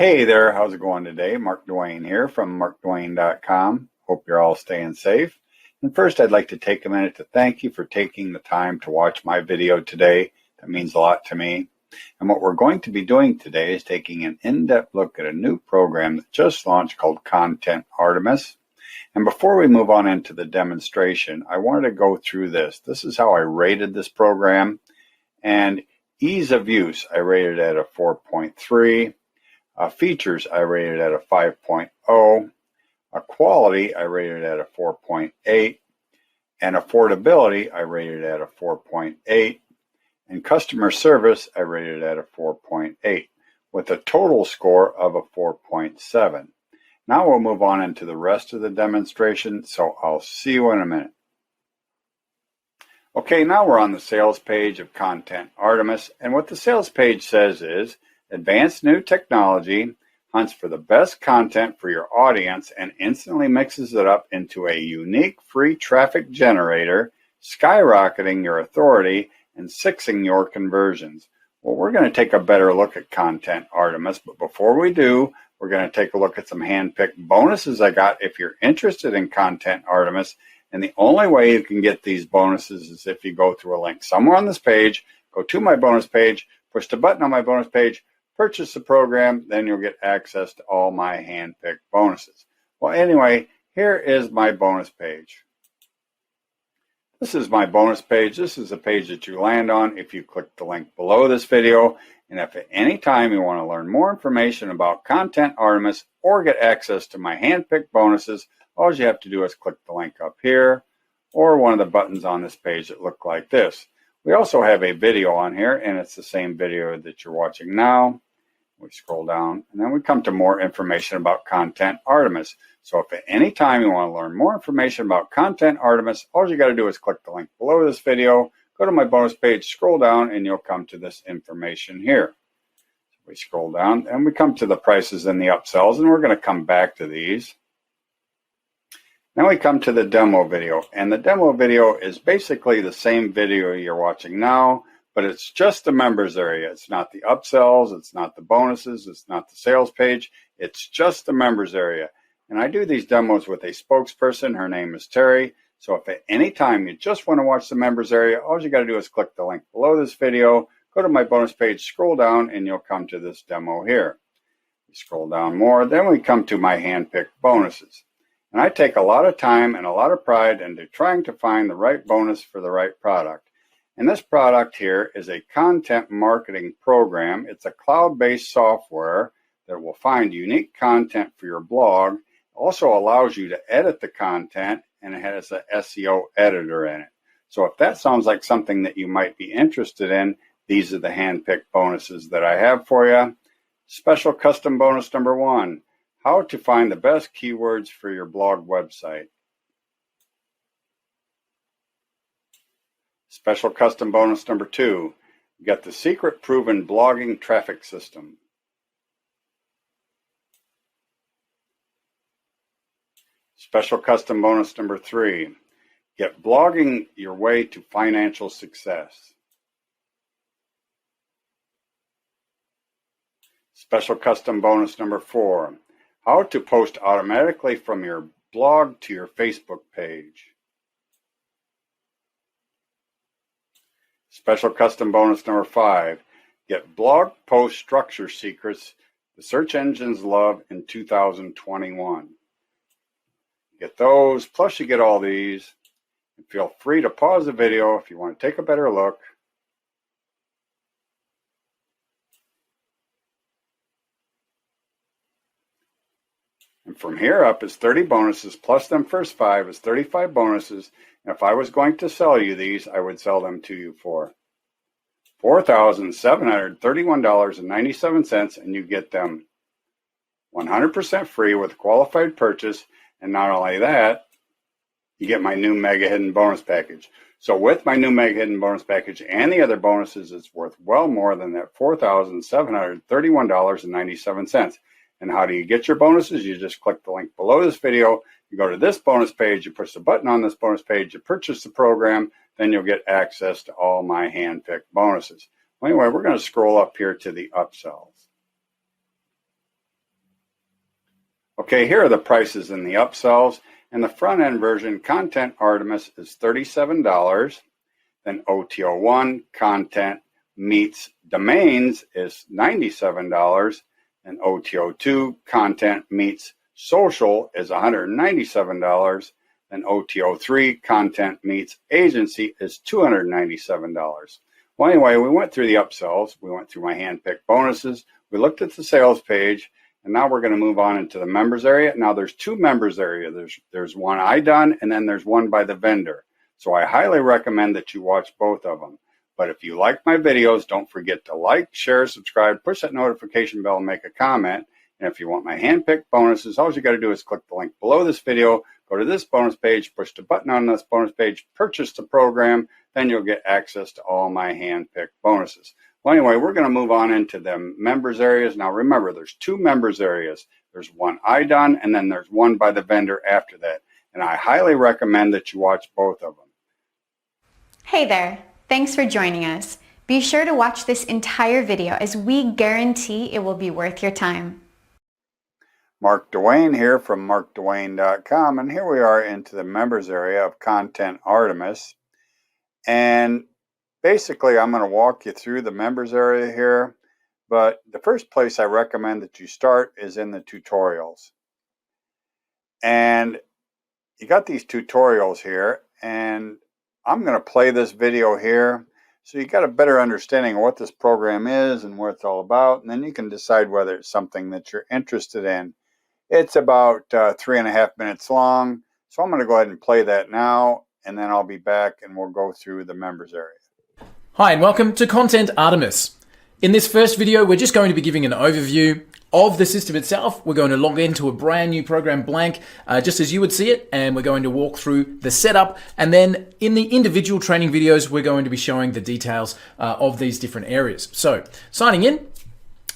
Hey there, how's it going today? Mark Dwayne here from markdwayne.com. Hope you're all staying safe. And first, I'd like to take a minute to thank you for taking the time to watch my video today. That means a lot to me. And what we're going to be doing today is taking an in-depth look at a new program that just launched called Content Artemis. And before we move on into the demonstration, I wanted to go through this. This is how I rated this program. And ease of use, I rated it at a 4.3. Features, I rated at a 5.0. Quality, I rated at a 4.8. And affordability, I rated at a 4.8. And customer service, I rated at a 4.8, with a total score of a 4.7. Now we'll move on into the rest of the demonstration, so I'll see you in a minute. Okay, now we're on the sales page of Content Artemis, and what the sales page says is, advanced new technology hunts for the best content for your audience and instantly mixes it up into a unique free traffic generator, skyrocketing your authority and sixing your conversions. Well, we're going to take a better look at Content Artemis, but before we do, we're going to take a look at some hand-picked bonuses I got if you're interested in Content Artemis. And the only way you can get these bonuses is if you go through a link somewhere on this page, go to my bonus page, push the button on my bonus page, purchase the program, then you'll get access to all my hand-picked bonuses. Well, anyway, here is my bonus page. This is my bonus page. This is the page that you land on if you click the link below this video. And if at any time you want to learn more information about Content Artemis or get access to my hand-picked bonuses, all you have to do is click the link up here or one of the buttons on this page that look like this. We also have a video on here, and it's the same video that you're watching now. We scroll down, and then we come to more information about Content Artemis. So if at any time you want to learn more information about Content Artemis, all you got to do is click the link below this video, go to my bonus page, scroll down, and you'll come to this information here. So we scroll down, and we come to the prices and the upsells, and we're going to come back to these. Now we come to the demo video, and the demo video is basically the same video you're watching now, but it's just the members area. It's not the upsells, it's not the bonuses, it's not the sales page, it's just the members area. And I do these demos with a spokesperson. Her name is Terry. So if at any time you just want to watch the members area, all you got to do is click the link below this video, go to my bonus page, scroll down, and you'll come to this demo here. We scroll down more, then we come to my hand-picked bonuses. And I take a lot of time and a lot of pride into trying to find the right bonus for the right product. And this product here is a content marketing program. It's a cloud-based software that will find unique content for your blog. It also allows you to edit the content, and it has an SEO editor in it. So if that sounds like something that you might be interested in, these are the hand-picked bonuses that I have for you. Special custom bonus number 1. How to find the best keywords for your blog website. Special custom bonus number 2. Get the secret proven blogging traffic system. Special custom bonus number 3. Get blogging your way to financial success. Special custom bonus number 4. How to post automatically from your blog to your Facebook page. Special custom bonus number 5. Get blog post structure secrets the search engines love in 2021. Get those, plus you get all these. And feel free to pause the video if you want to take a better look. And from here up is 30 bonuses, plus them first 5 is 35 bonuses. And if I was going to sell you these, I would sell them to you for $4,731.97, and you get them 100% free with qualified purchase. And not only that, you get my new Mega Hidden Bonus Package. So with my new Mega Hidden Bonus Package and the other bonuses, it's worth well more than that $4,731.97. And how do you get your bonuses? You just click the link below this video. You go to this bonus page, you push the button on this bonus page, you purchase the program, then you'll get access to all my hand-picked bonuses. Well, anyway, we're going to scroll up here to the upsells. Okay, here are the prices in the upsells. In the front end version, Content Artemis is $37. Then OTO1 Content Meets Domains is $97. And OTO2 Content Meets Social is $197. And OTO3 Content Meets Agency is $297. Well, anyway, we went through the upsells. We went through my hand-picked bonuses. We looked at the sales page. And now we're going to move on into the members area. Now there's two members area. There's one I done, and then there's one by the vendor. So I highly recommend that you watch both of them. But if you like my videos, don't forget to like, share, subscribe, push that notification bell, and make a comment. And if you want my hand-picked bonuses, all you got to do is click the link below this video, go to this bonus page, push the button on this bonus page, purchase the program, then you'll get access to all my hand-picked bonuses. Well, anyway, we're going to move on into the members areas. Now, remember, there's two members areas. There's one I done, and then there's one by the vendor after that. And I highly recommend that you watch both of them. Hey there. Thanks for joining us. Be sure to watch this entire video as we guarantee it will be worth your time. Mark Dwayne here from markdwayne.com, and here we are into the members area of Content Artemis. And basically, I'm going to walk you through the members area here, but the first place I recommend that you start is in the tutorials. And you got these tutorials here, and I'm going to play this video here so you got a better understanding of what this program is and what it's all about, and then you can decide whether it's something that you're interested in. It's about 3.5 minutes long, so I'm going to go ahead and play that now, and then I'll be back and we'll go through the members area. Hi and welcome to Content Artemis. In this first video, we're just going to be giving an overview of the system itself. We're going to log into a brand new program blank, just as you would see it, and we're going to walk through the setup. And then in the individual training videos, we're going to be showing the details of these different areas. So signing in,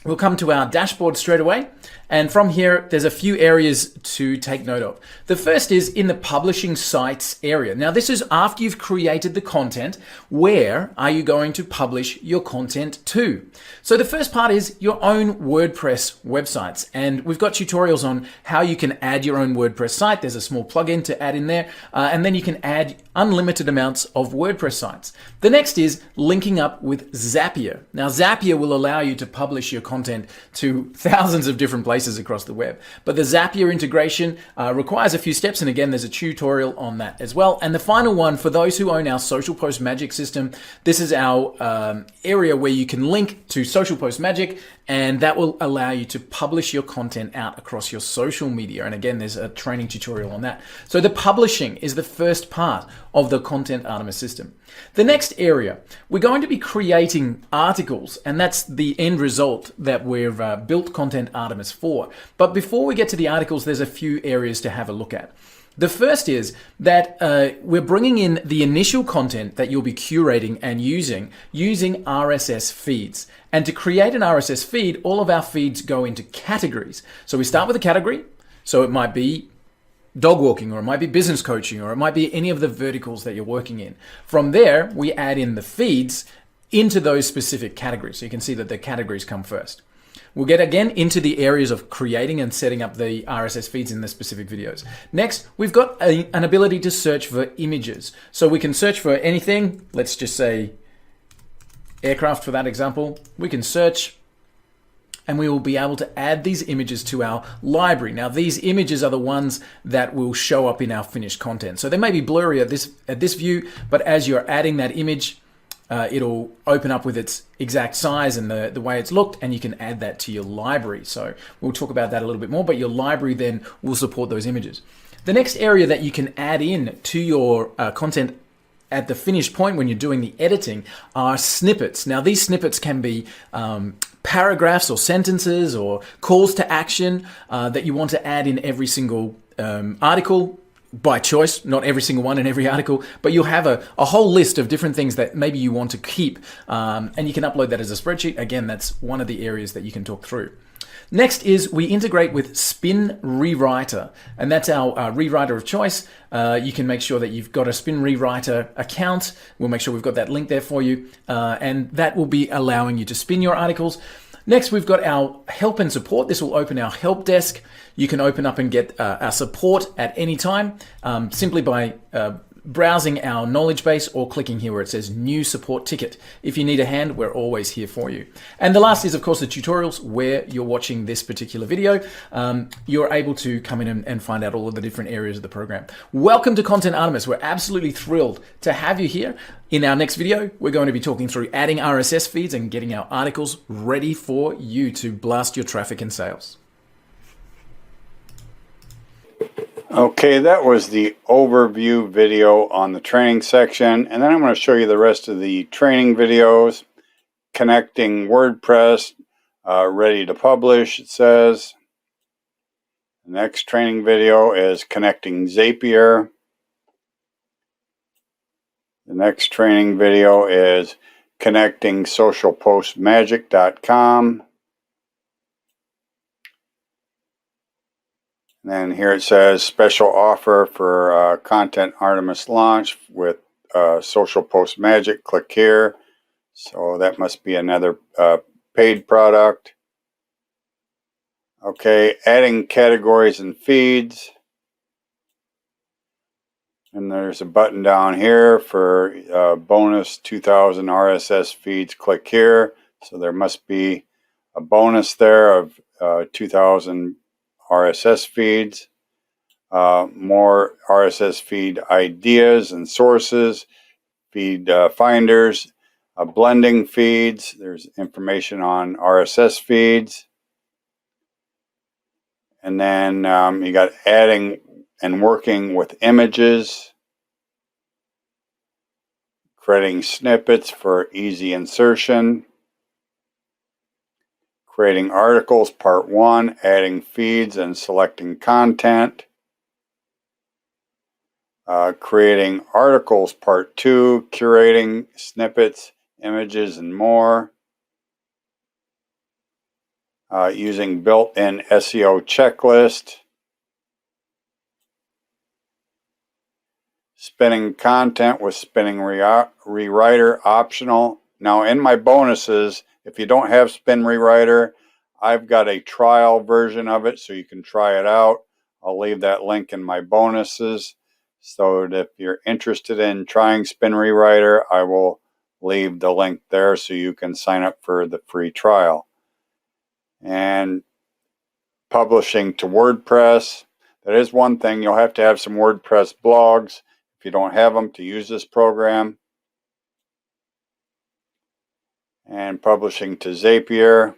we'll come to our dashboard straight away. And from here, there's a few areas to take note of. The first is in the publishing sites area. Now, this is after you've created the content. Where are you going to publish your content to? So the first part is your own WordPress websites. And we've got tutorials on how you can add your own WordPress site. There's a small plugin to add in there. And then you can add unlimited amounts of WordPress sites. The next is linking up with Zapier. Now, Zapier will allow you to publish your content to thousands of different places across the web. But the Zapier integration requires a few steps, and again, there's a tutorial on that as well. And the final one, for those who own our Social Post Magic system, this is our area where you can link to Social Post Magic, and that will allow you to publish your content out across your social media. And again, there's a training tutorial on that. So the publishing is the first part of the Content Artemis system. The next area, we're going to be creating articles, and that's the end result that we've built Content Artemis for. But before we get to the articles, there's a few areas to have a look at. The first is that we're bringing in the initial content that you'll be curating and using RSS feeds. And to create an RSS feed, all of our feeds go into categories. So we start with a category. So it might be dog walking, or it might be business coaching, or it might be any of the verticals that you're working in. From there, we add in the feeds into those specific categories. So you can see that the categories come first. We'll get again into the areas of creating and setting up the RSS feeds in the specific videos. Next, we've got an ability to search for images. So we can search for anything. Let's just say aircraft for that example. We can search, and we will be able to add these images to our library. Now, these images are the ones that will show up in our finished content. So they may be blurry at this view, but as you're adding that image, it'll open up with its exact size and the way it's looked, and you can add that to your library. So we'll talk about that a little bit more, but your library then will support those images. The next area that you can add in to your content at the finished point when you're doing the editing are snippets. Now, these snippets can be paragraphs or sentences or calls to action that you want to add in every single article. By choice, not every single one in every article, but you'll have a whole list of different things that maybe you want to keep, and you can upload that as a spreadsheet. Again, that's one of the areas that you can talk through. Next is we integrate with Spin Rewriter, and that's our rewriter of choice. You can make sure that you've got a Spin Rewriter account. We'll make sure we've got that link there for you, and that will be allowing you to spin your articles. Next, we've got our help and support. This will open our help desk. You can open up and get our support at any time simply by browsing our knowledge base or clicking here where it says new support ticket. If you need a hand, we're always here for you. And the last is, of course, the tutorials where you're watching this particular video. You're able to come in and find out all of the different areas of the program. Welcome to Content Artemis. We're absolutely thrilled to have you here. In our next video, we're going to be talking through adding RSS feeds and getting our articles ready for you to blast your traffic and sales. Okay, that was the overview video on the training section, and then I'm going to show you the rest of the training videos. Connecting WordPress, ready to publish, it says. The next training video is connecting Zapier. The next training video is connecting socialpostmagic.com. And then here it says special offer for Content Artemis launch with Social Post Magic. Click here. So that must be another paid product. Okay, adding categories and feeds. And there's a button down here for bonus 2000 RSS feeds. Click here. So there must be a bonus there of 2000 RSS feeds, more RSS feed ideas and sources, feed finders, blending feeds. There's information on RSS feeds. And then you got adding and working with images, creating snippets for easy insertion, creating articles, part 1, adding feeds and selecting content. Creating articles, part 2, curating snippets, images, and more. Using built-in SEO checklist. Spinning content with spinning rewriter optional. Now in my bonuses, if you don't have Spin Rewriter, I've got a trial version of it so you can try it out. I'll leave that link in my bonuses. So that if you're interested in trying Spin Rewriter, I will leave the link there so you can sign up for the free trial. And publishing to WordPress. That is one thing. You'll have to have some WordPress blogs if you don't have them to use this program. And publishing to Zapier.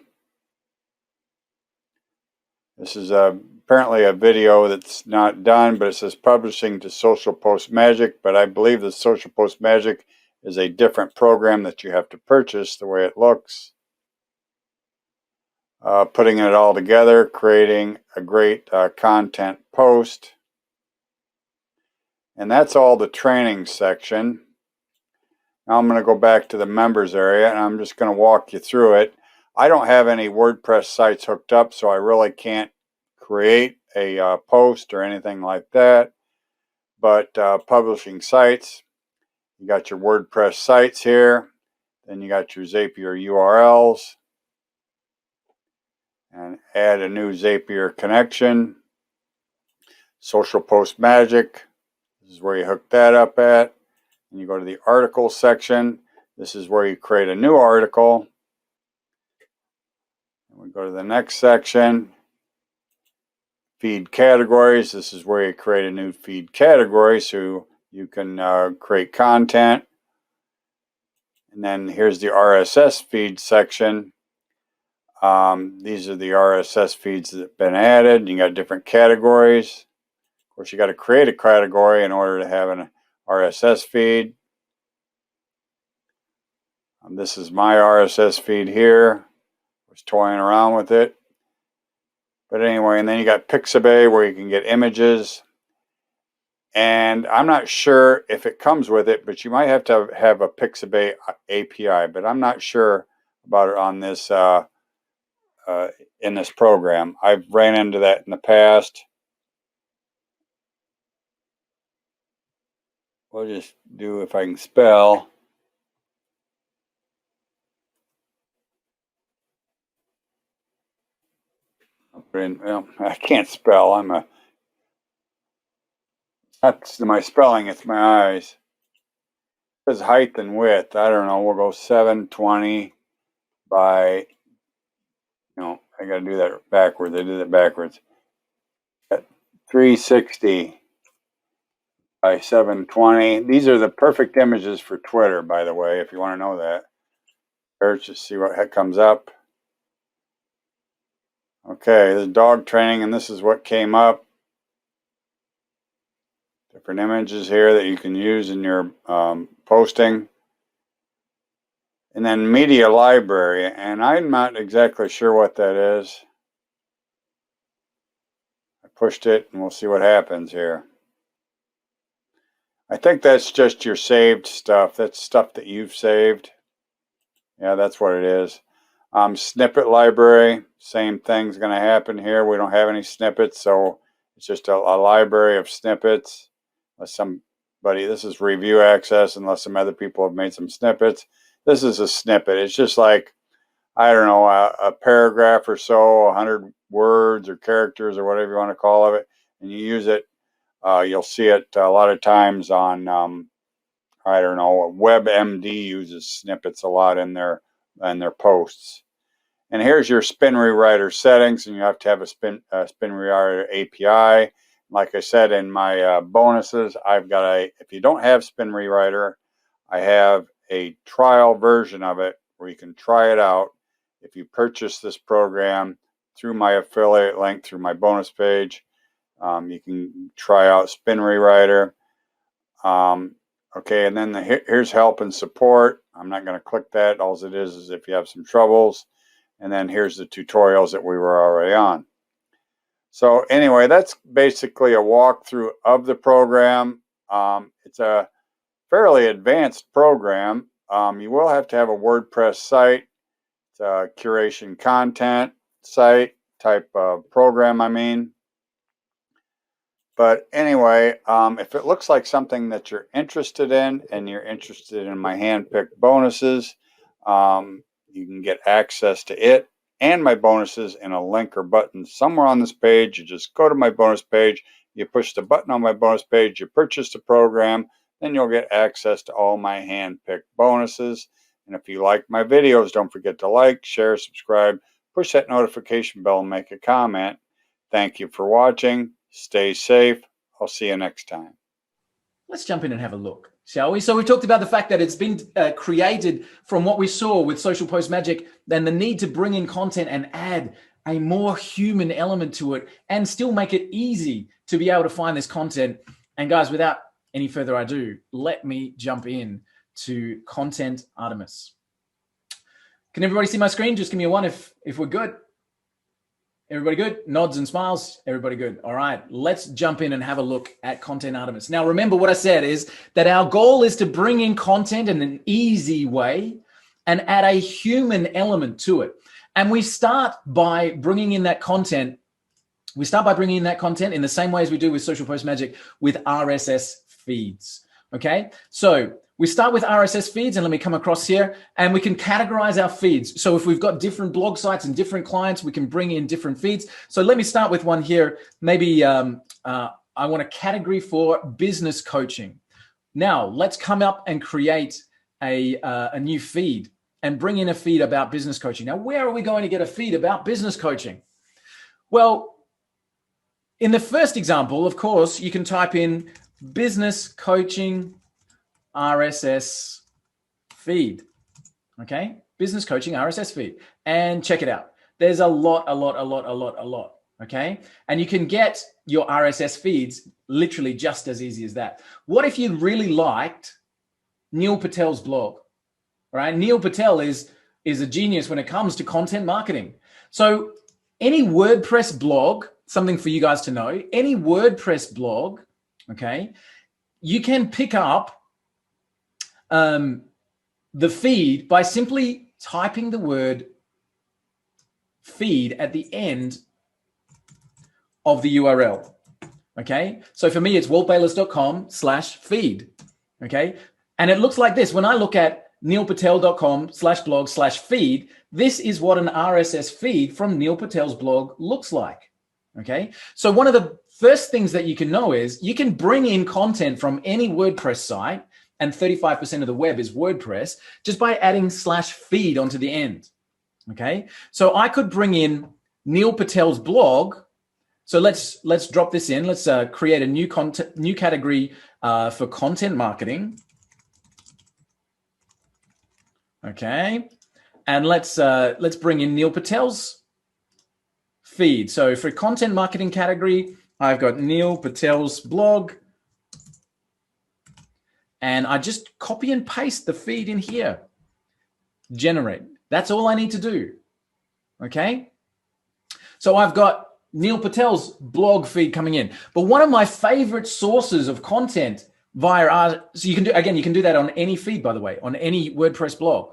This is apparently a video that's not done, but it says publishing to Social Post Magic, but I believe the Social Post Magic is a different program that you have to purchase the way it looks. Putting it all together, creating a great content post. And that's all the training section. Now I'm going to go back to the members area and I'm just going to walk you through it. I don't have any WordPress sites hooked up, so I really can't create a post or anything like that. But publishing sites, you got your WordPress sites here. Then you got your Zapier URLs. And add a new Zapier connection. Social Post Magic. This is where you hook that up at. And you go to the article section. This is where you create a new article. And we go to the next section. Feed categories. This is where you create a new feed category so you can create content. And then here's the RSS feed section. These are the RSS feeds that have been added. You got different categories. Of course, you got to create a category in order to have an RSS feed. This is my RSS feed here. I was toying around with it. But anyway, and then you got Pixabay where you can get images. And I'm not sure if it comes with it, but you might have to have a Pixabay API. But I'm not sure about it on this in this program. I've ran into that in the past. We'll just do if I can spell. Well, I can't spell. That's my spelling. It's my eyes. It says height and width. I don't know. We'll go 720 by. No, I got to do that backwards. I did it backwards. 360 by 720. These are the perfect images for Twitter, by the way, if you want to know that. Let's just see what comes up. Okay, this is dog training, and this is what came up. Different images here that you can use in your posting. And then media library, and I'm not exactly sure what that is. I pushed it, and we'll see what happens here. I think that's just your saved stuff. That's stuff that you've saved. Yeah, that's what it is. Snippet library, same thing's going to happen here. We don't have any snippets, so it's just a library of snippets. This is review access, unless some other people have made some snippets. This is a snippet. It's just like, I don't know, a paragraph or so, 100 words or characters or whatever you want to call it, and you use it. You'll see it a lot of times on, I don't know, WebMD uses snippets a lot in their posts. And here's your spin rewriter settings, and you have to have a spin rewriter API. Like I said in my bonuses, if you don't have spin rewriter, I have a trial version of it where you can try it out. If you purchase this program through my affiliate link, through my bonus page, you can try out spin rewriter. Okay, and then here's help and support. I'm not going to click that. All it is if you have some troubles. And then here's the tutorials that we were already on. So anyway, that's basically a walkthrough of the program. It's a fairly advanced program. You will have to have a WordPress site. It's a curation content site type of program, I mean. But anyway, if it looks like something that you're interested in, and you're interested in my hand-picked bonuses, you can get access to it and my bonuses in a link or button somewhere on this page. You just go to my bonus page, you push the button on my bonus page, you purchase the program, then you'll get access to all my hand-picked bonuses. And if you like my videos, don't forget to like, share, subscribe, push that notification bell, and make a comment. Thank you for watching. Stay safe. I'll see you next time. Let's jump in and have a look, shall we? So we talked about the fact that it's been created from what we saw with Social Post Magic, then the need to bring in content and add a more human element to it and still make it easy to be able to find this content. And guys, without any further ado, let me jump in to Content Artemis. Can everybody see my screen? Just give me a one if we're good. Everybody good? Nods and smiles. Everybody good. All right, let's jump in and have a look at Content Artemis. Now, remember what I said is that our goal is to bring in content in an easy way and add a human element to it. And we start by bringing in that content. We start by bringing in that content in the same way as we do with Social Post Magic with RSS feeds. Okay, so we start with RSS feeds, and let me come across here, and we can categorize our feeds. So if we've got different blog sites and different clients, we can bring in different feeds. So let me start with one here. Maybe I want a category for business coaching. Now let's come up and create a new feed and bring in a feed about business coaching. Now, where are we going to get a feed about business coaching? Well, in the first example, of course, you can type in business coaching RSS feed, okay? Business coaching RSS feed, and check it out. There's a lot, okay? And you can get your RSS feeds literally just as easy as that. What if you really liked Neil Patel's blog, right? Neil Patel is a genius when it comes to content marketing. So any WordPress blog, something for you guys to know, any WordPress blog, okay, you can pick up the feed by simply typing the word feed at the end of the URL. Okay, so for me, it's waltbayless.com/feed. Okay, and it looks like this. When I look at neilpatel.com/blog/feed, this is what an RSS feed from Neil Patel's blog looks like. Okay. So one of the first things that you can know is you can bring in content from any WordPress site, and 35% of the web is WordPress, just by adding /feed onto the end. Okay. So I could bring in Neil Patel's blog. So let's drop this in. Let's create a new category for content marketing. Okay, and let's bring in Neil Patel's feed. So for content marketing category, I've got Neil Patel's blog, and I just copy and paste the feed in here. Generate. That's all I need to do. Okay. So I've got Neil Patel's blog feed coming in. But one of my favorite sources of content via so you can do that on any feed, by the way, on any WordPress blog.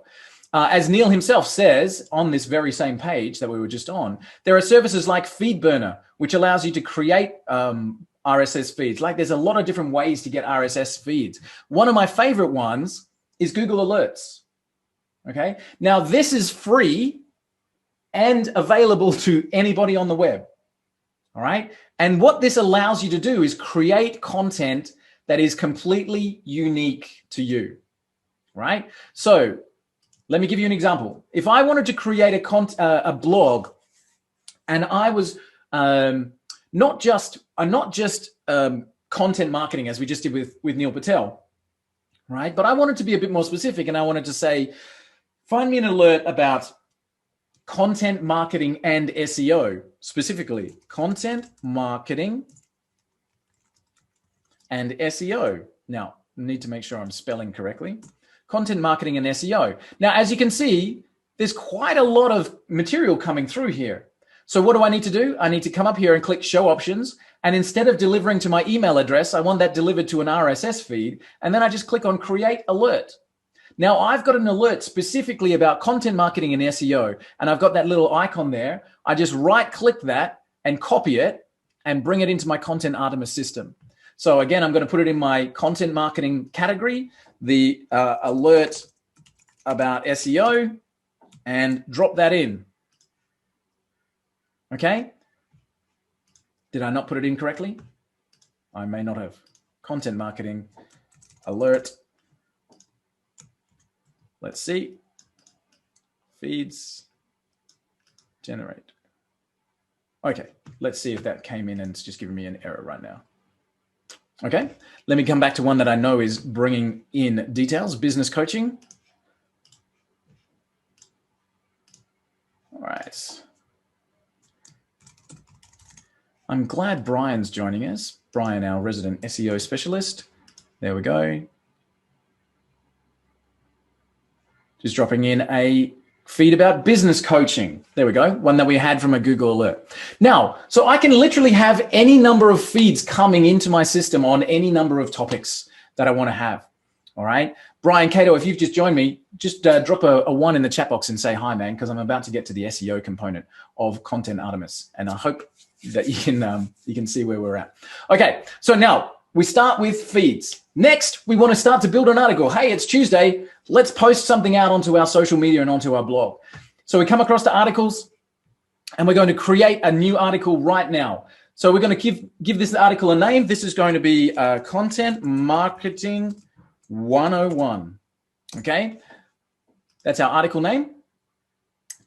As Neil himself says on this very same page that we were just on, there are services like FeedBurner, which allows you to create RSS feeds. Like, there's a lot of different ways to get RSS feeds. One of my favorite ones is Google Alerts. Okay. Now this is free and available to anybody on the web. All right. And what this allows you to do is create content that is completely unique to you. Right. So let me give you an example. If I wanted to create a blog, and I was not just content marketing as we just did with Neil Patel, right? But I wanted to be a bit more specific, and I wanted to say, find me an alert about content marketing and SEO, specifically content marketing and SEO. Now, I need to make sure I'm spelling correctly. Content marketing and SEO. Now, as you can see, there's quite a lot of material coming through here. So what do I need to do? I need to come up here and click show options. And instead of delivering to my email address, I want that delivered to an RSS feed. And then I just click on create alert. Now I've got an alert specifically about content marketing and SEO, and I've got that little icon there. I just right click that and copy it and bring it into my Content Artemis system. So again, I'm going to put it in my content marketing category, the alert about SEO, and drop that in. Okay. Did I not put it in correctly? I may not have. Content marketing alert. Let's see. Feeds. Generate. Okay, let's see if that came in and it's just giving me an error right now. Okay, let me come back to one that I know is bringing in details. Business coaching. All right. I'm glad Brian's joining us. Brian, our resident SEO specialist. There we go. Just dropping in a feed about business coaching. There we go. One that we had from a Google alert. Now, so I can literally have any number of feeds coming into my system on any number of topics that I want to have. All right. Brian Cato, if you've just joined me, just drop a 1 in the chat box and say hi, man, because I'm about to get to the SEO component of Content Artemis. And I hope that you can see where we're at. Okay. So now we start with feeds. Next, we want to start to build an article. Hey, it's Tuesday. Let's post something out onto our social media and onto our blog. So we come across the articles and we're going to create a new article right now. So we're going to give this article a name. This is going to be Content Marketing 101. Okay. That's our article name.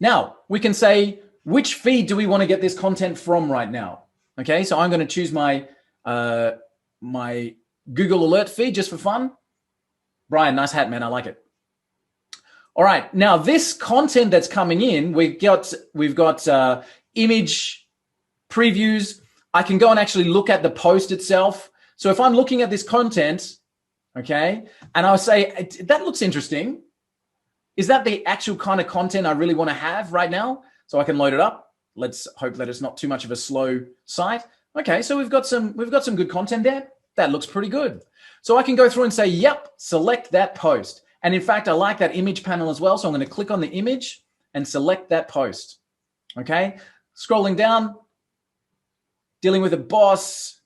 Now we can say, which feed do we want to get this content from right now? Okay. So I'm going to choose my Google Alert feed just for fun. Brian, nice hat, man. I like it. All right. Now this content that's coming in, we've got image previews. I can go and actually look at the post itself. So if I'm looking at this content, okay, and I'll say, that looks interesting. Is that the actual kind of content I really want to have right now? So I can load it up. Let's hope that it's not too much of a slow site. Okay. So we've got some good content there. That looks pretty good. So I can go through and say, yep, select that post. And in fact, I like that image panel as well. So I'm going to click on the image and select that post. Okay. Scrolling down, dealing with a boss.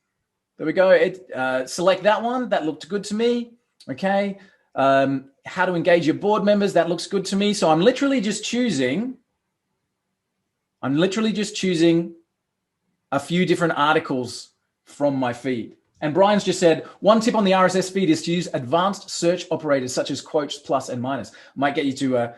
There we go. Select that one. That looked good to me. Okay. how to engage your board members. That looks good to me. So I'm literally just choosing a few different articles from my feed. And Brian's just said, one tip on the RSS feed is to use advanced search operators such as quotes, plus, and minus. Might get you to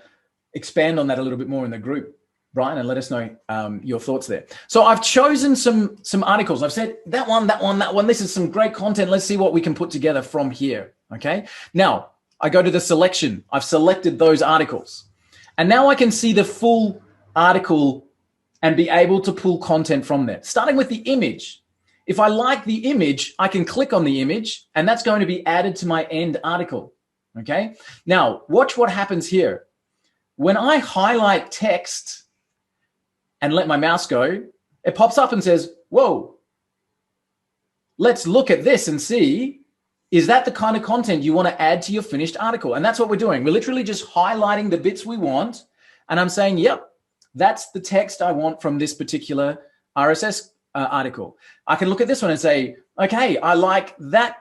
expand on that a little bit more in the group, Brian, and let us know your thoughts there. So I've chosen some articles. I've said that one. This is some great content. Let's see what we can put together from here, okay? Now, I go to the selection. I've selected those articles. And now I can see the full article and be able to pull content from there. Starting with the image. If I like the image, I can click on the image, and that's going to be added to my end article, okay? Now, watch what happens here. When I highlight text and let my mouse go, it pops up and says, whoa, let's look at this and see, is that the kind of content you want to add to your finished article? And that's what we're doing. We're literally just highlighting the bits we want, and I'm saying, yep, that's the text I want from this particular RSS article. I can look at this one and say, okay, I like that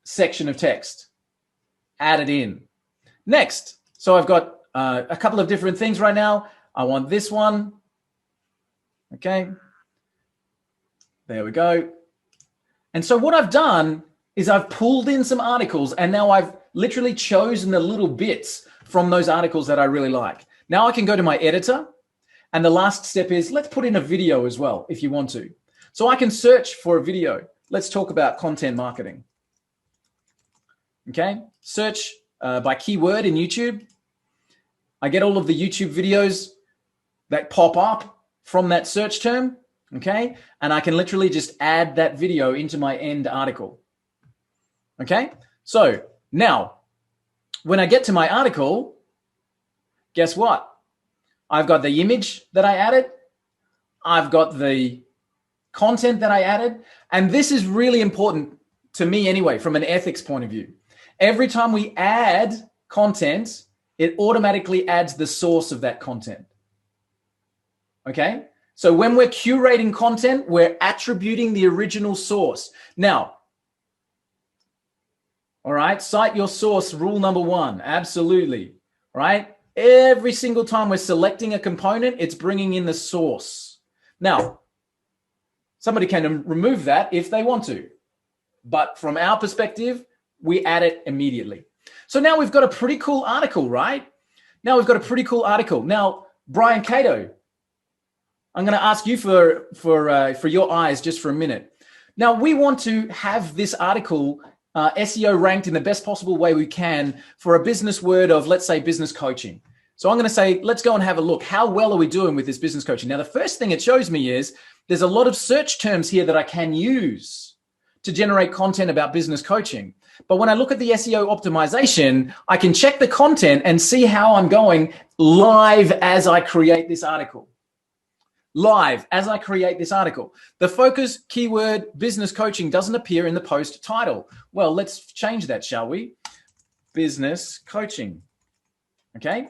section of text. Add it in. Next. So I've got a couple of different things right now. I want this one. Okay. There we go. And so what I've done is I've pulled in some articles, and now I've literally chosen the little bits from those articles that I really like. Now I can go to my editor. And the last step is, let's put in a video as well, if you want to. So I can search for a video. Let's talk about content marketing. Okay, search by keyword in YouTube. I get all of the YouTube videos that pop up from that search term, okay? And I can literally just add that video into my end article. Okay, so now, when I get to my article, guess what? I've got the image that I added. I've got the content that I added. And this is really important to me anyway, from an ethics point of view. Every time we add content, it automatically adds the source of that content. Okay? So when we're curating content, we're attributing the original source. Now, all right, cite your source, rule number 1. Absolutely. All right? Every single time we're selecting a component, it's bringing in the source. Now, somebody can remove that if they want to. But from our perspective, we add it immediately. So now we've got a pretty cool article, right? Now, Brian Cato, I'm going to ask you for your eyes just for a minute. Now, we want to have this article SEO ranked in the best possible way we can for a business word of, let's say, business coaching. So I'm going to say, let's go and have a look. How well are we doing with this business coaching? Now, the first thing it shows me is there's a lot of search terms here that I can use to generate content about business coaching. But when I look at the SEO optimization, I can check the content and see how I'm going live as I create this article. The focus keyword business coaching doesn't appear in the post title. Well, let's change that, shall we? Business coaching. Okay.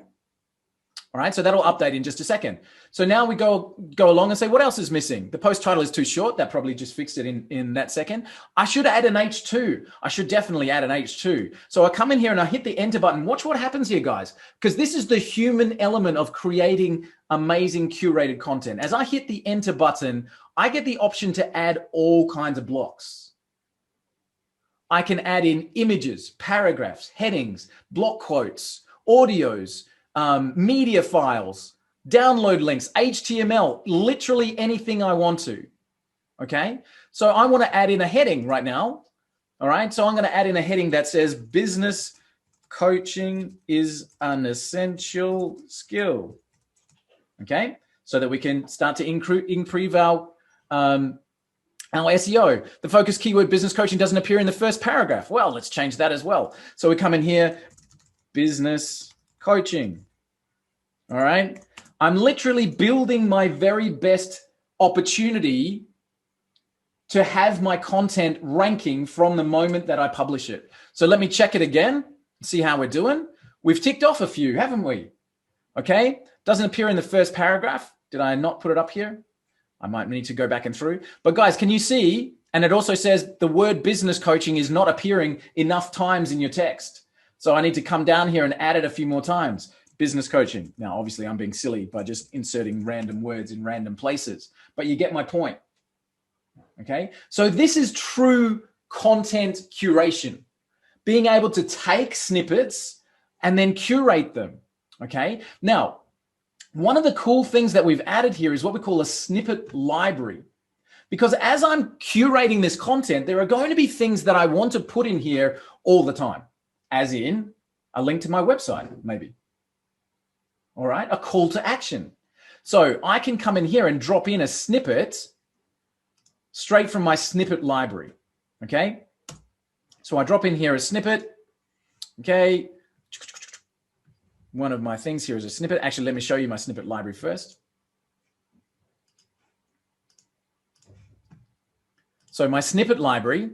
All right. So that'll update in just a second. So now we go along and say, what else is missing? The post title is too short. That probably just fixed it in that second. I should add an H2. I should definitely add an H2. So I come in here and I hit the enter button. Watch what happens here, guys, because this is the human element of creating amazing curated content. As I hit the enter button, I get the option to add all kinds of blocks. I can add in images, paragraphs, headings, block quotes, audios, media files, download links, HTML, literally anything I want to. Okay. So I want to add in a heading right now. All right. So I'm going to add in a heading that says business coaching is an essential skill. Okay. So that we can start to improve our SEO. The focus keyword business coaching doesn't appear in the first paragraph. Well, let's change that as well. So we come in here, business coaching. All right. I'm literally building my very best opportunity to have my content ranking from the moment that I publish it. So let me check it again, see how we're doing. We've ticked off a few, haven't we? Okay. Doesn't appear in the first paragraph. Did I not put it up here? I might need to go back and through. But guys, can you see? And it also says the word business coaching is not appearing enough times in your text. So I need to come down here and add it a few more times. Business coaching. Now, obviously, I'm being silly by just inserting random words in random places, but you get my point. Okay, so this is true content curation, being able to take snippets and then curate them. Okay, now, one of the cool things that we've added here is what we call a snippet library. Because as I'm curating this content, there are going to be things that I want to put in here all the time, as in a link to my website, maybe. All right, a call to action. So I can come in here and drop in a snippet straight from my snippet library, okay? So I drop in here a snippet, okay? One of my things here is a snippet. Actually, let me show you my snippet library first. So my snippet library,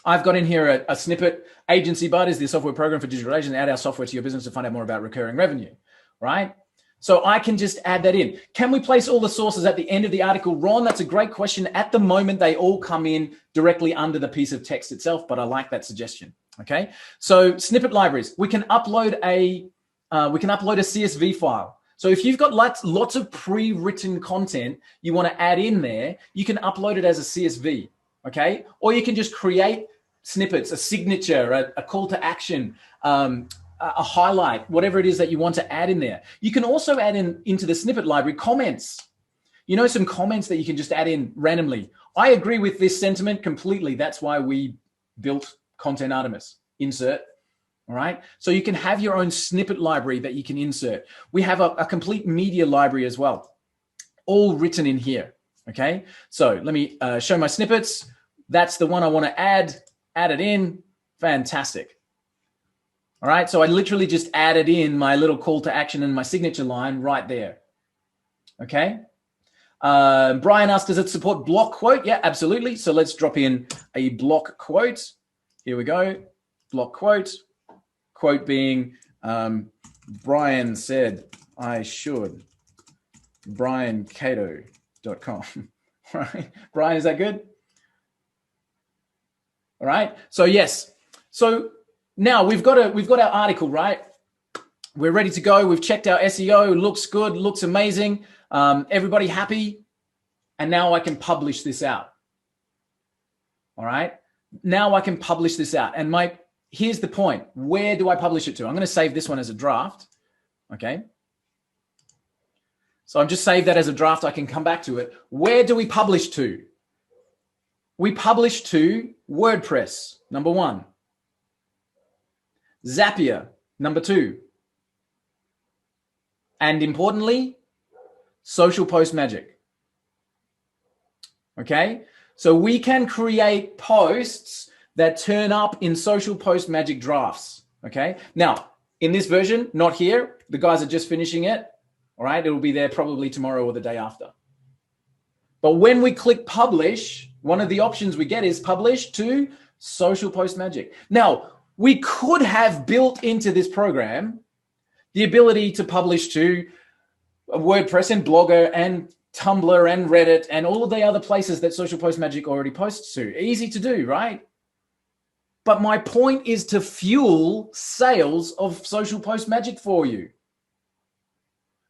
I've got in here a snippet. Agency Bud is the software program for digital agents. Add our software to your business to find out more about recurring revenue, right? So I can just add that in. Can we place all the sources at the end of the article? Ron, that's a great question. At the moment, they all come in directly under the piece of text itself, but I like that suggestion, okay? So snippet libraries, we can upload a CSV file. So if you've got lots of pre-written content you want to add in there, you can upload it as a CSV, okay? Or you can just create snippets, a signature, a call to action, a highlight, whatever it is that you want to add in there. You can also add into the snippet library comments. You know, some comments that you can just add in randomly. I agree with this sentiment completely. That's why we built Content Artemis. Insert. All right. So you can have your own snippet library that you can insert. We have a complete media library as well, all written in here. Okay. So let me show my snippets. That's the one I want to add it in. Fantastic. All right. So I literally just added in my little call to action and my signature line right there. Okay. Brian asked, does it support block quote? Yeah, absolutely. So let's drop in a block quote. Here we go. Block quote. Quote being, Brian said I should. BrianCato.com. Right? Brian, is that good? All right. So yes. So now we've got our article, right? We're ready to go. We've checked our SEO. Looks good. Looks amazing. Everybody happy? And now I can publish this out. All right. Now I can publish this out. And here's the point. Where do I publish it to? I'm going to save this one as a draft. Okay. So I'm just saved that as a draft. I can come back to it. Where do we publish to? We publish to WordPress, number 1. Zapier, number 2. And importantly, Social Post Magic. Okay. So we can create posts that turn up in Social Post Magic drafts, okay? Now, in this version, not here. The guys are just finishing it, all right? It'll be there probably tomorrow or the day after. But when we click publish, one of the options we get is publish to Social Post Magic. Now, we could have built into this program the ability to publish to WordPress and Blogger and Tumblr and Reddit and all of the other places that Social Post Magic already posts to. Easy to do, right? But my point is to fuel sales of Social Post Magic for you.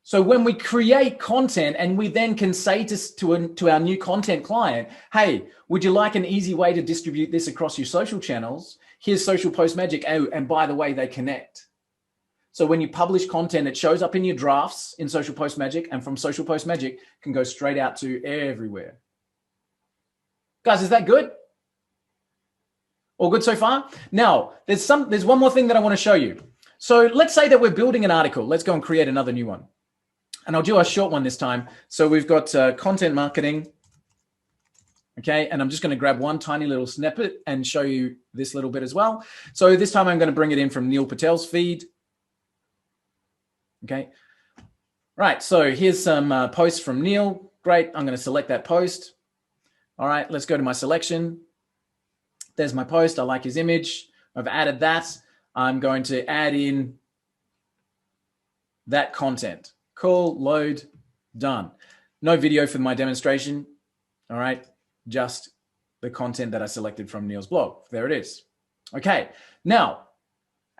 So when we create content and we then can say to our new content client, hey, would you like an easy way to distribute this across your social channels? Here's Social Post Magic. Oh, and by the way, they connect. So when you publish content, it shows up in your drafts in Social Post Magic, and from Social Post Magic can go straight out to everywhere. Guys, is that good? All good so far? Now, there's one more thing that I want to show you. So let's say that we're building an article. Let's go and create another new one. And I'll do a short one this time. So we've got content marketing. Okay, and I'm just going to grab one tiny little snippet and show you this little bit as well. So this time I'm going to bring it in from Neil Patel's feed. Okay, right, so here's some posts from Neil. Great, I'm going to select that post. All right, let's go to my selection. There's my post. I like his image. I've added that. I'm going to add in that content. Cool, load, done. No video for my demonstration. All right, just the content that I selected from Neil's blog. There it is. Okay, now,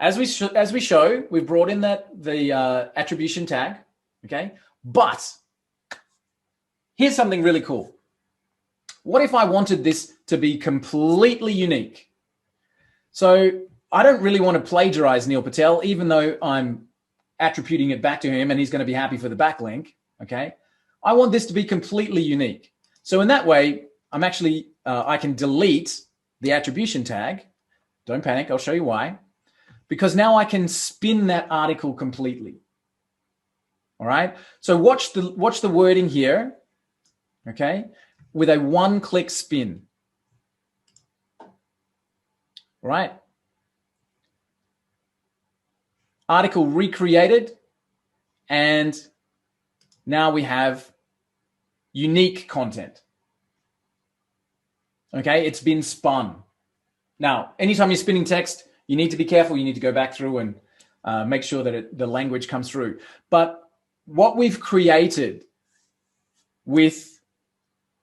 As we show, we've brought in the attribution tag, okay? But here's something really cool. What if I wanted this to be completely unique? So I don't really want to plagiarize Neil Patel, even though I'm attributing it back to him and he's going to be happy for the backlink, okay? I want this to be completely unique. So in that way, I'm actually, I can delete the attribution tag. Don't panic, I'll show you why. Because now I can spin that article completely. All right, so watch the wording here, okay, with a one-click spin. All right. Article recreated, and now we have unique content. Okay, it's been spun. Now, anytime you're spinning text, you need to be careful. You need to go back through and make sure that the language comes through. But what we've created with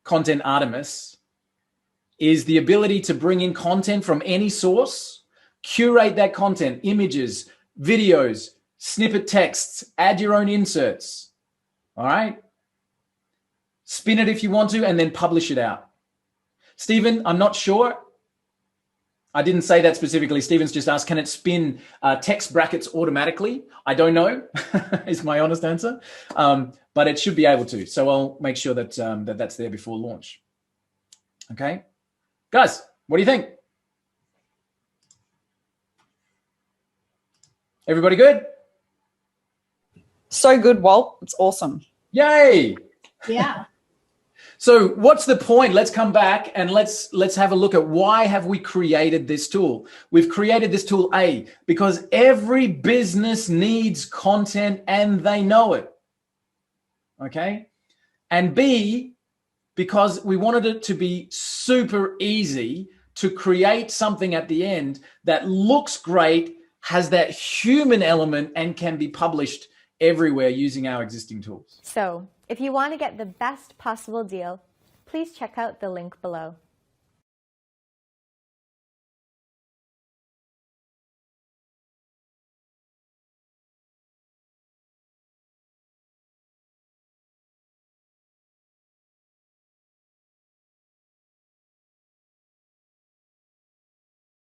Content Artemis is the ability to bring in content from any source, curate that content, images, videos, snippet texts, add your own inserts, all right? Spin it if you want to, and then publish it out. Stephen, I'm not sure. I didn't say that specifically. Stephen's just asked, can it spin text brackets automatically? I don't know, is my honest answer. But it should be able to. So I'll make sure that, that's there before launch. Okay. Guys, what do you think? Everybody good? So good, Walt. It's awesome. Yay. Yeah. So what's the point? Let's come back and let's have a look at why have we created this tool. We've created this tool, A, because every business needs content and they know it. Okay. And B, because we wanted it to be super easy to create something at the end that looks great, has that human element, and can be published everywhere using our existing tools. So, if you want to get the best possible deal, please check out the link below.